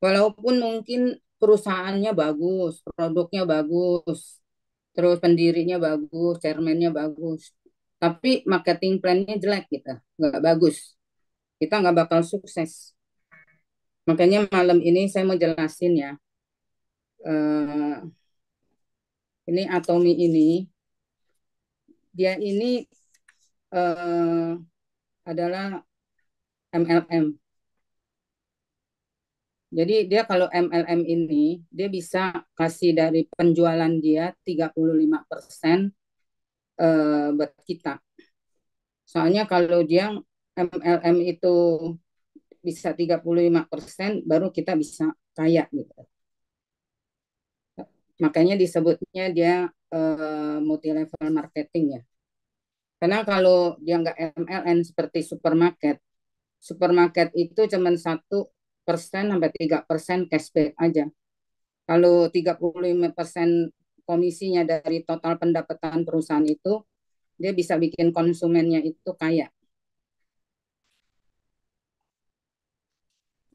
Walaupun mungkin perusahaannya bagus, produknya bagus, terus pendirinya bagus, chairman-nya bagus, tapi marketing plan-nya jelek gitu, nggak bagus. Kita nggak bakal sukses. Makanya malam ini saya mau jelasin ya, eh, ini Atomi ini, dia ini eh, adalah MLM. Jadi dia kalau MLM ini, dia bisa kasih dari penjualan dia 35% buat kita. Soalnya kalau dia MLM itu bisa 35%, baru kita bisa kaya gitu. Makanya disebutnya dia multi level marketing ya. Karena kalau dia nggak MLM seperti supermarket, supermarket itu cuma 1% sampai 3% cashback aja. Kalau 35% komisinya dari total pendapatan perusahaan itu, dia bisa bikin konsumennya itu kaya.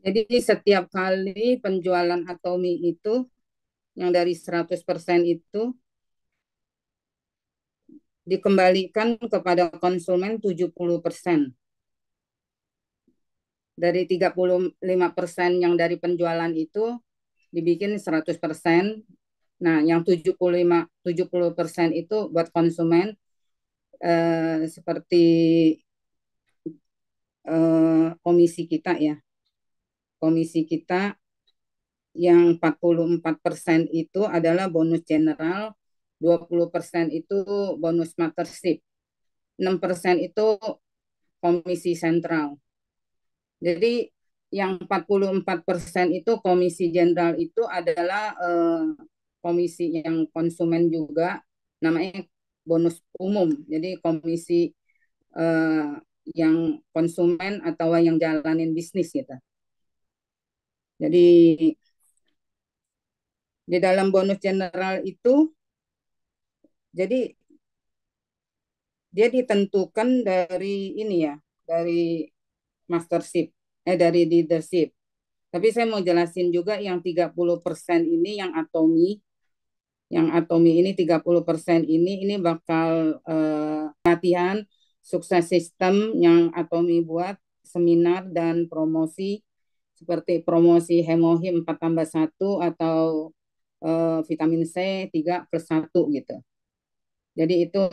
Jadi setiap kali penjualan Atomi itu yang dari 100% itu dikembalikan kepada konsumen 70%. Dari 35% yang dari penjualan itu dibikin 100%. Nah, yang 70% itu buat konsumen, seperti komisi kita ya. Komisi kita yang 44% itu adalah bonus general, 20% itu bonus mastership, 6% itu komisi sentral. Jadi yang 44% itu komisi jenderal itu adalah komisi yang konsumen juga, namanya bonus umum. Jadi komisi eh, yang konsumen atau yang jalanin bisnis gitu. Jadi di dalam bonus general itu, jadi dia ditentukan dari ini ya, dari mastership, dari leadership. Tapi saya mau jelasin juga yang 30% ini yang Atomi ini 30% ini bakal latihan sukses sistem yang Atomi buat, seminar dan promosi seperti promosi Hemohim 4+1 atau vitamin C 3+1 gitu. Jadi itu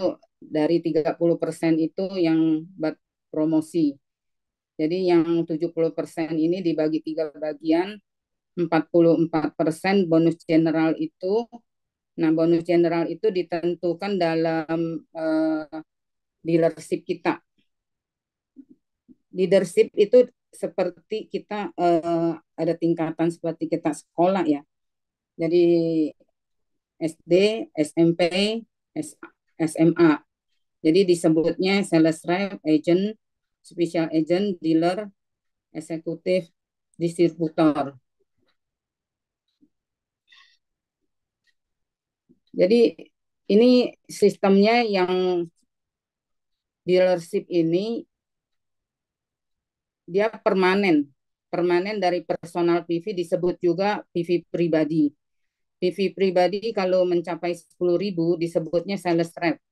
dari 30% itu yang buat promosi. Jadi yang 70% ini dibagi 3 bagian, 44% bonus general itu. Nah, bonus general itu ditentukan dalam dealership kita. Leadership itu seperti kita ada tingkatan seperti kita sekolah ya. Jadi SD, SMP, SMA. Jadi disebutnya sales rep, agent, special agent, dealer, eksekutif, distributor. Jadi ini sistemnya yang dealership ini dia permanen. Permanen dari personal PV disebut juga PV pribadi. PV pribadi kalau mencapai 10.000 disebutnya sales rep.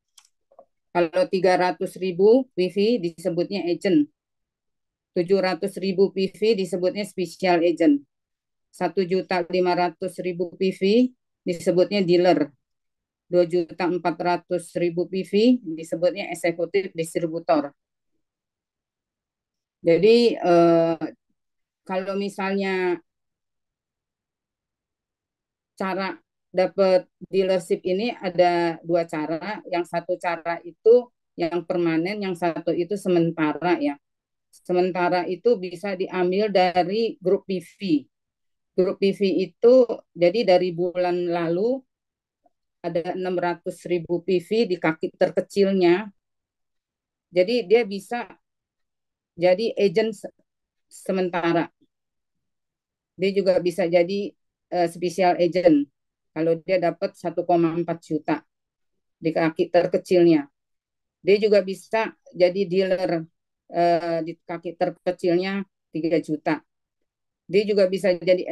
Kalau 300.000 PV disebutnya agent. 700.000 PV disebutnya special agent. 1.500.000 PV disebutnya dealer. 2.400.000 PV disebutnya eksekutif distributor. Jadi kalau misalnya cara dapat dealership ini ada dua cara. Yang satu cara itu yang permanen, yang satu itu sementara ya. Sementara itu bisa diambil dari grup PV. Grup PV itu jadi dari bulan lalu ada 600.000 PV di kaki terkecilnya. Jadi dia bisa jadi agent sementara. Dia juga bisa jadi special agent kalau dia dapat 1,4 juta di kaki terkecilnya. Dia juga bisa jadi dealer di kaki terkecilnya 3 juta. Dia juga bisa jadi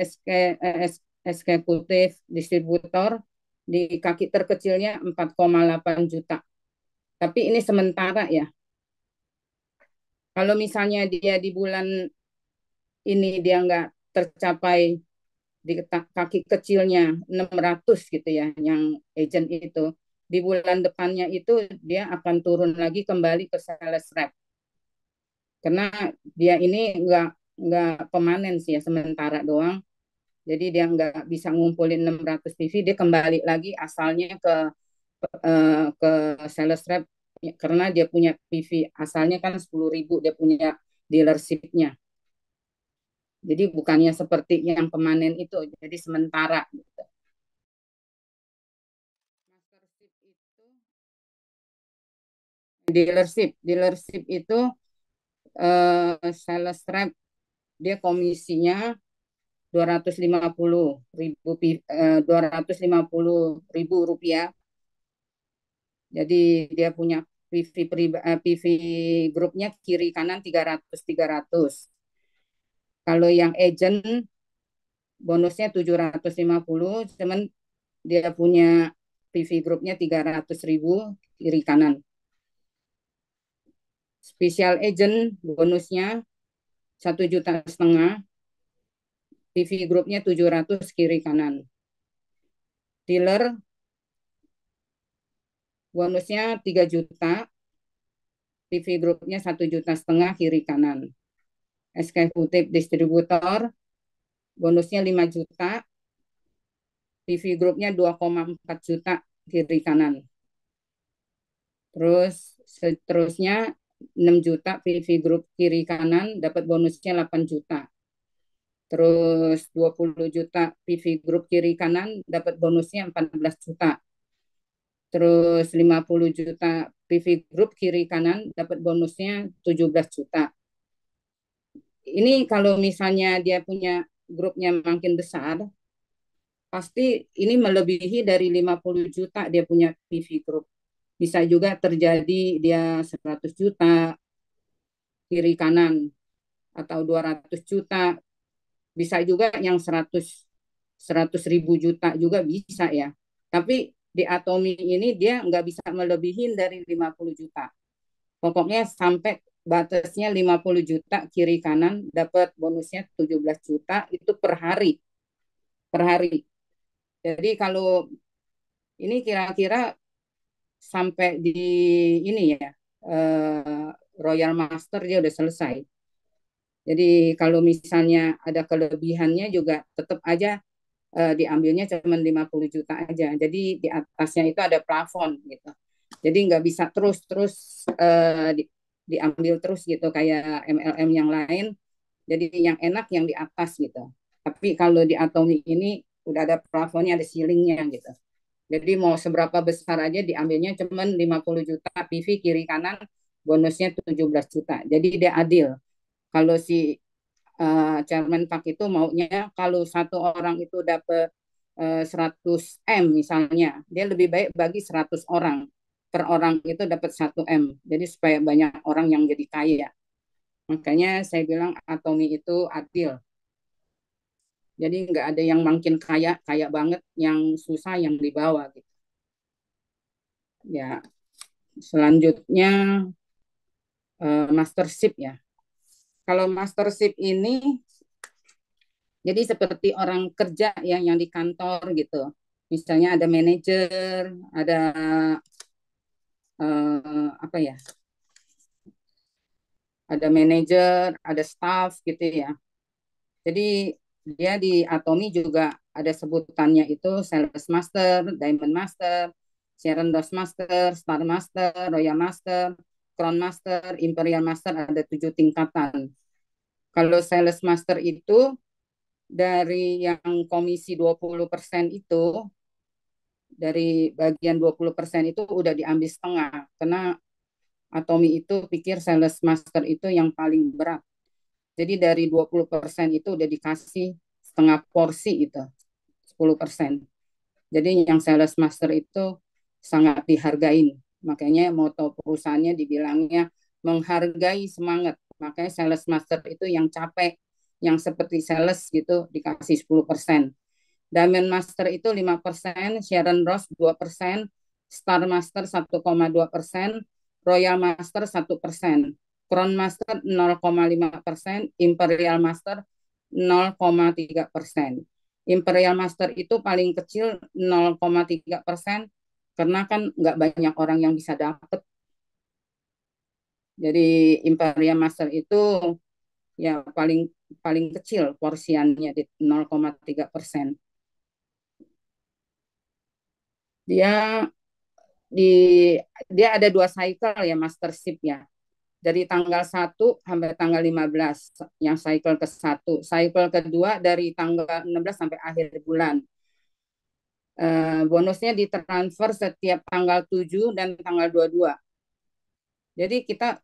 eksekutif distributor di kaki terkecilnya 4,8 juta. Tapi ini sementara ya. Kalau misalnya dia di bulan ini dia nggak tercapai di kaki kecilnya 600 gitu ya, yang agent itu. Di bulan depannya itu dia akan turun lagi kembali ke sales rep. Karena dia ini nggak pemanen sih ya, sementara doang. Jadi dia nggak bisa ngumpulin 600 PV, dia kembali lagi asalnya ke sales rep karena dia punya PV asalnya kan 10.000, dia punya dealershipnya. Jadi bukannya seperti yang pemanen itu, jadi sementara gitu. Mastership itu dealership itu sales rep dia komisinya 250.000 rupiah. Jadi dia punya PV grupnya kiri kanan 300. Kalau yang agent bonusnya 750, cuman dia punya PV grupnya 300.000 kiri kanan. Special agent bonusnya 1,5 juta, PV grupnya 700 kiri kanan. Dealer bonusnya 3 juta, PV grupnya 1,5 juta kiri kanan. Eksekutif distributor bonusnya 5 juta, PV grupnya 2,4 juta kiri kanan. Terus seterusnya 6 juta PV grup kiri kanan dapat bonusnya 8 juta. Terus 20 juta PV grup kiri kanan dapat bonusnya 14 juta. Terus 50 juta PV grup kiri kanan dapat bonusnya 17 juta. Ini kalau misalnya dia punya grupnya makin besar, pasti ini melebihi dari 50 juta dia punya PV group. Bisa juga terjadi dia 100 juta kiri kanan atau 200 juta. Bisa juga yang 100 ribu juta juga bisa ya. Tapi di Atomi ini dia nggak bisa melebihin dari 50 juta. Pokoknya sampai batasnya 50 juta kiri kanan dapat bonusnya 17 juta itu per hari. Per hari. Jadi kalau ini kira-kira sampai di ini ya, Royal Master dia udah selesai. Jadi kalau misalnya ada kelebihannya juga tetap aja diambilnya cuma 50 juta aja. Jadi di atasnya itu ada plafon gitu. Jadi nggak bisa terus-terus diambil terus gitu kayak MLM yang lain. Jadi yang enak yang di atas gitu. Tapi kalau di Atomi ini udah ada plafonnya, ada ceilingnya gitu. Jadi mau seberapa besar aja diambilnya cuma 50 juta PV kiri kanan, bonusnya 17 juta. Jadi dia adil. Kalau si Chairman Pak itu maunya kalau satu orang itu dapat 100 M misalnya, dia lebih baik bagi 100 orang. Per orang itu dapat 1 M. Jadi supaya banyak orang yang jadi kaya. Makanya saya bilang Atomi itu adil. Jadi nggak ada yang makin kaya, kaya banget, yang susah yang di bawah gitu. Ya, selanjutnya mastership ya. Kalau mastership ini jadi seperti orang kerja yang di kantor gitu. Misalnya ada manajer, ada apa ya? Ada manajer, ada staff gitu ya. Jadi dia di Atomi juga ada sebutannya itu Sales Master, Diamond Master, Sharon Dos Master, Star Master, Royal Master, Crown Master, Imperial Master, ada 7 tingkatan. Kalau Sales Master itu dari yang komisi 20% itu, dari bagian 20% itu udah diambil setengah. Karena Atomi itu pikir Sales Master itu yang paling berat. Jadi dari 20% itu udah dikasih setengah porsi itu, 10%. Jadi yang sales master itu sangat dihargain. Makanya moto perusahaannya dibilangnya menghargai semangat. Makanya sales master itu yang capek, yang seperti sales gitu dikasih 10%. Diamond Master itu 5%, Sharon Rose 2%, Star Master 1,2%, Royal Master 1%, Crown Master 0,5%, Imperial Master 0,3%. Imperial Master itu paling kecil 0,3% karena kan nggak banyak orang yang bisa dapat. Jadi Imperial Master itu ya paling paling kecil porsiannya di 0,3%. Dia di dia ada dua cycle ya mastership ya. Dari tanggal 1 sampai tanggal 15 yang cycle ke-1. Cycle kedua dari tanggal 16 sampai akhir bulan. Bonusnya ditransfer setiap tanggal 7 dan tanggal 22. Jadi kita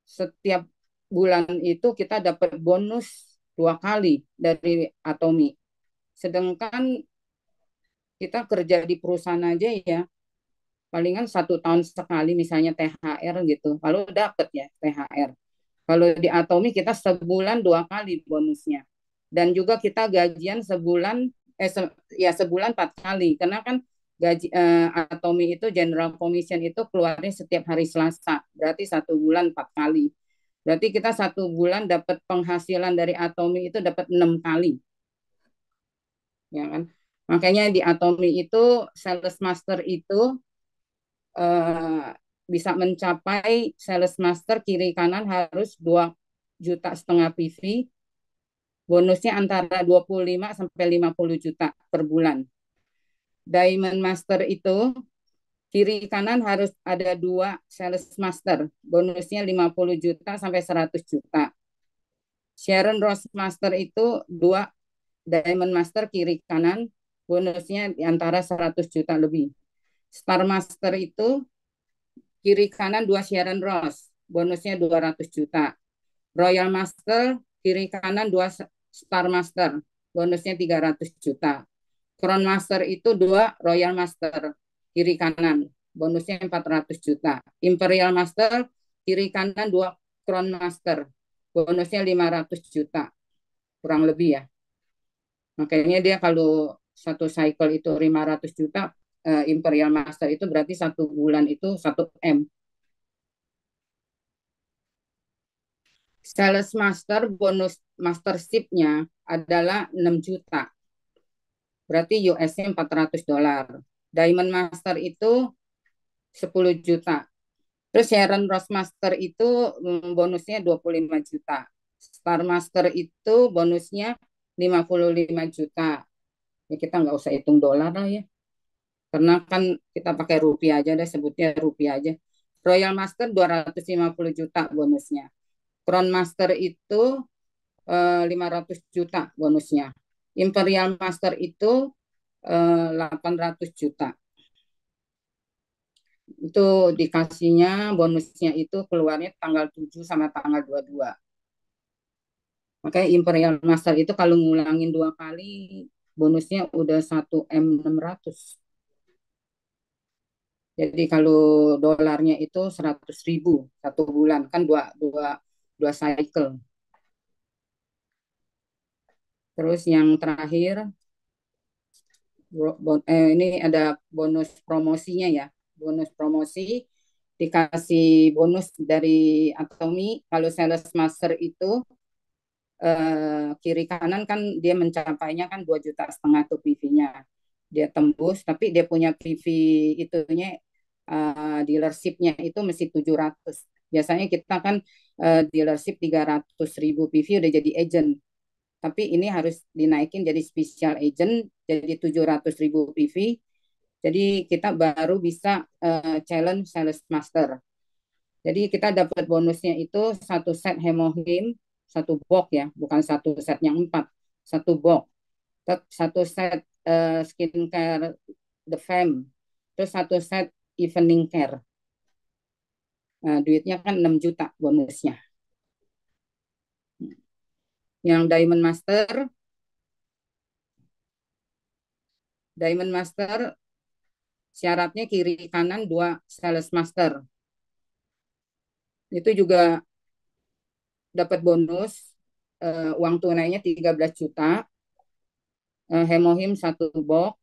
setiap bulan itu kita dapat bonus 2 kali dari Atomi. Sedangkan kita kerja di perusahaan aja ya, palingan 1 tahun sekali misalnya THR gitu. Kalau dapat ya THR. Kalau di Atomi kita sebulan 2 kali bonusnya. Dan juga kita gajian sebulan, ya sebulan 4 kali. Karena kan gaji Atomi itu General Commission itu keluarnya setiap hari Selasa. Berarti 1 bulan 4 kali. Berarti kita 1 bulan dapat penghasilan dari Atomi itu dapat 6 kali. Ya kan? Makanya di Atomi itu sales master itu eh, bisa mencapai sales master kiri kanan harus 2,5 juta PV, bonusnya antara 25 sampai 50 juta per bulan. Diamond master itu kiri kanan harus ada 2 sales master, bonusnya 50 juta sampai 100 juta. Sharon Rose master itu 2 diamond master kiri kanan, bonusnya di antara 100 juta lebih. Star master itu kiri kanan 2 Sharon Rose, bonusnya 200 juta. Royal Master, kiri kanan 2 Star Master, bonusnya 300 juta. Crown Master itu 2 Royal Master, kiri kanan, bonusnya 400 juta. Imperial Master, kiri kanan 2 Crown Master, bonusnya 500 juta, kurang lebih ya. Makanya dia kalau satu cycle itu 500 juta, Imperial Master itu berarti 1 bulan itu 1 M. Sales Master bonus mastership-nya adalah 6 juta. Berarti US-nya $400. Diamond Master itu 10 juta. Terus Sharon Rose Master itu bonusnya 25 juta. Star Master itu bonusnya 55 juta. Ya kita nggak usah hitung dolar lah ya. Karena kan kita pakai rupiah aja deh, sebutnya rupiah aja. Royal Master 250 juta bonusnya. Crown Master itu 500 juta bonusnya. Imperial Master itu 800 juta. Itu dikasihnya bonusnya itu keluarnya tanggal 7 sama tanggal 22. Makanya Imperial Master itu kalau ngulangin 2 kali bonusnya udah 1 M 600. Jadi kalau dolarnya itu 100.000 1 bulan kan dua, dua, dua cycle. Terus yang terakhir ini ada bonus promosinya ya. Bonus promosi dikasih bonus dari Atomi. Kalau sales master itu kiri kanan kan dia mencapainya kan 2,5 juta tuh PV-nya. Dia tembus tapi dia punya PV itunya dealership-nya itu mesti 700. Biasanya kita kan dealership 300.000 PV udah jadi agent. Tapi ini harus dinaikin jadi special agent, jadi 700.000 PV. Jadi kita baru bisa challenge sales master. Jadi kita dapat bonusnya itu 1 set hemohim, 1 box ya, bukan 1 set yang 4, 1 box. 1 set skincare The Fem, terus 1 set evening care. Nah, duitnya kan 6 juta bonusnya. Yang Diamond Master syaratnya kiri kanan 2 sales master. Itu juga dapat bonus uang tunainya 13 juta, hemohim satu box,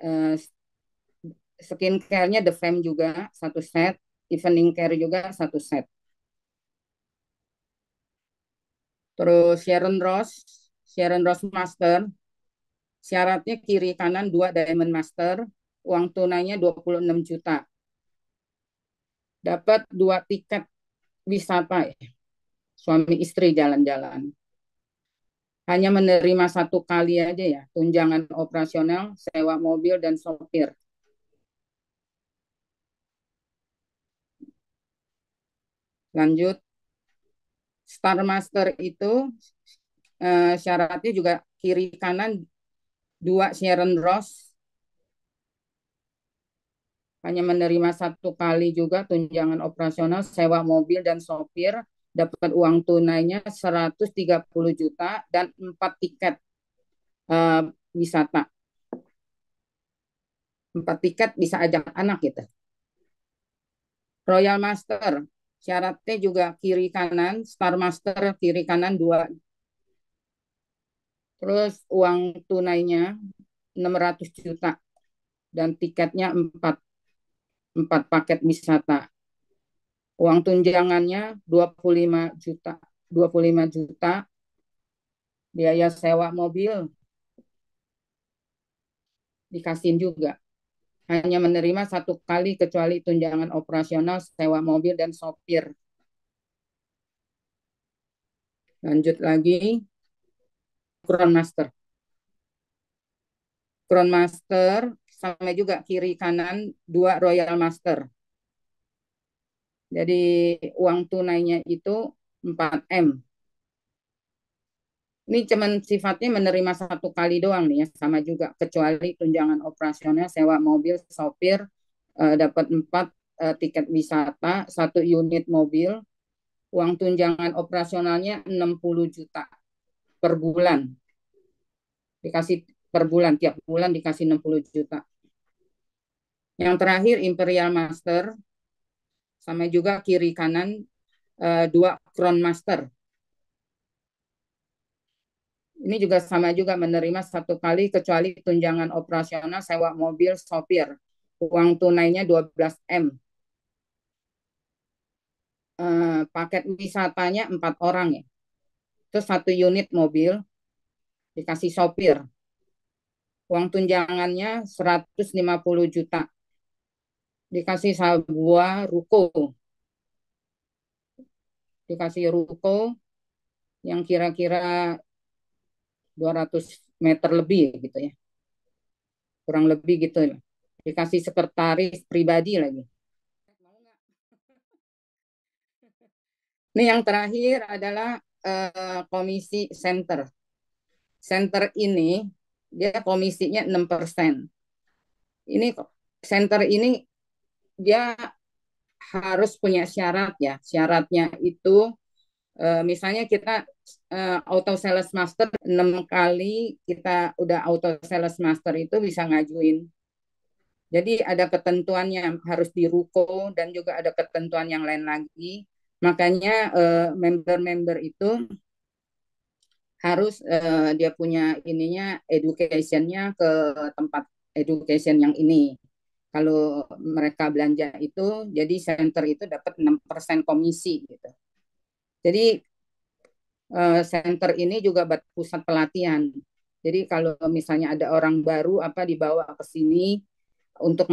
eh, skincare-nya The Fame juga satu set, evening care juga satu set. Terus Sharon Rose Master, syaratnya kiri kanan dua Diamond Master, uang tunainya 26 juta. Dapat dua tiket wisata ya, suami istri jalan-jalan. Hanya menerima satu kali aja ya, tunjangan operasional, sewa mobil dan sopir. Lanjut, Star Master itu syaratnya juga kiri kanan dua Sharon Rose, hanya menerima satu kali juga tunjangan operasional, sewa mobil dan sopir, dapat uang tunainya 130 juta dan 4 tiket uh, wisata. 4 tiket bisa ajak anak gitu. Royal Master, syaratnya juga kiri kanan, Star Master kiri kanan dua. Terus uang tunainya 600 juta dan tiketnya 4, 4 paket wisata. Uang tunjangannya 25 juta. 25 juta biaya sewa mobil dikasih juga. Hanya menerima satu kali kecuali tunjangan operasional, sewa mobil dan sopir. Lanjut lagi, Crown Master. Crown Master sama juga kiri kanan dua Royal Master. Jadi uang tunainya itu 4M. Ini cuman sifatnya menerima satu kali doang nih ya, sama juga kecuali tunjangan operasional, sewa mobil, sopir, dapat 4 tiket wisata, satu unit mobil, uang tunjangan operasionalnya 60 juta per bulan. Dikasih per bulan, tiap bulan dikasih 60 juta. Yang terakhir Imperial Master, sama juga kiri kanan dua Crown Master. Ini juga sama juga menerima satu kali kecuali tunjangan operasional, sewa mobil, sopir. Uang tunainya 12M. Paket wisatanya 4 orang ya. Terus satu unit mobil dikasih sopir. Uang tunjangannya 150 juta. Dikasih sebuah ruko. Dikasih ruko yang kira-kira 200 meter lebih gitu ya. Kurang lebih gitu ya. Dikasih sekretaris pribadi lagi. Ini yang terakhir adalah komisi center. Center ini dia komisinya 6%. Ini center ini dia harus punya syarat ya. Syaratnya itu misalnya kita auto sales master 6 kali kita udah auto sales master itu bisa ngajuin. Jadi ada ketentuan yang harus diruko dan juga ada ketentuan yang lain lagi. Makanya member-member itu harus dia punya ininya educationnya ke tempat education yang ini. Kalau mereka belanja itu, jadi center itu dapat 6% komisi gitu. Jadi center ini juga buat pusat pelatihan. Jadi kalau misalnya ada orang baru apa dibawa ke sini untuk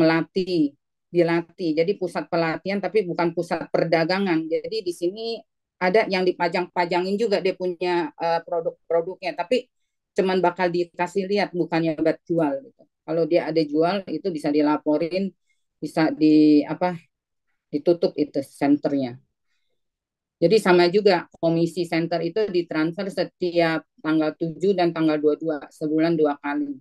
dilatih. Jadi pusat pelatihan tapi bukan pusat perdagangan. Jadi di sini ada yang dipajang-pajangin juga dia punya produk-produknya, tapi cuman bakal dikasih lihat bukannya buat jual gitu. Kalau dia ada jual itu bisa dilaporin, bisa ditutup itu senternya. Jadi sama juga komisi center itu ditransfer setiap tanggal 7 dan tanggal 22, sebulan 2 kali.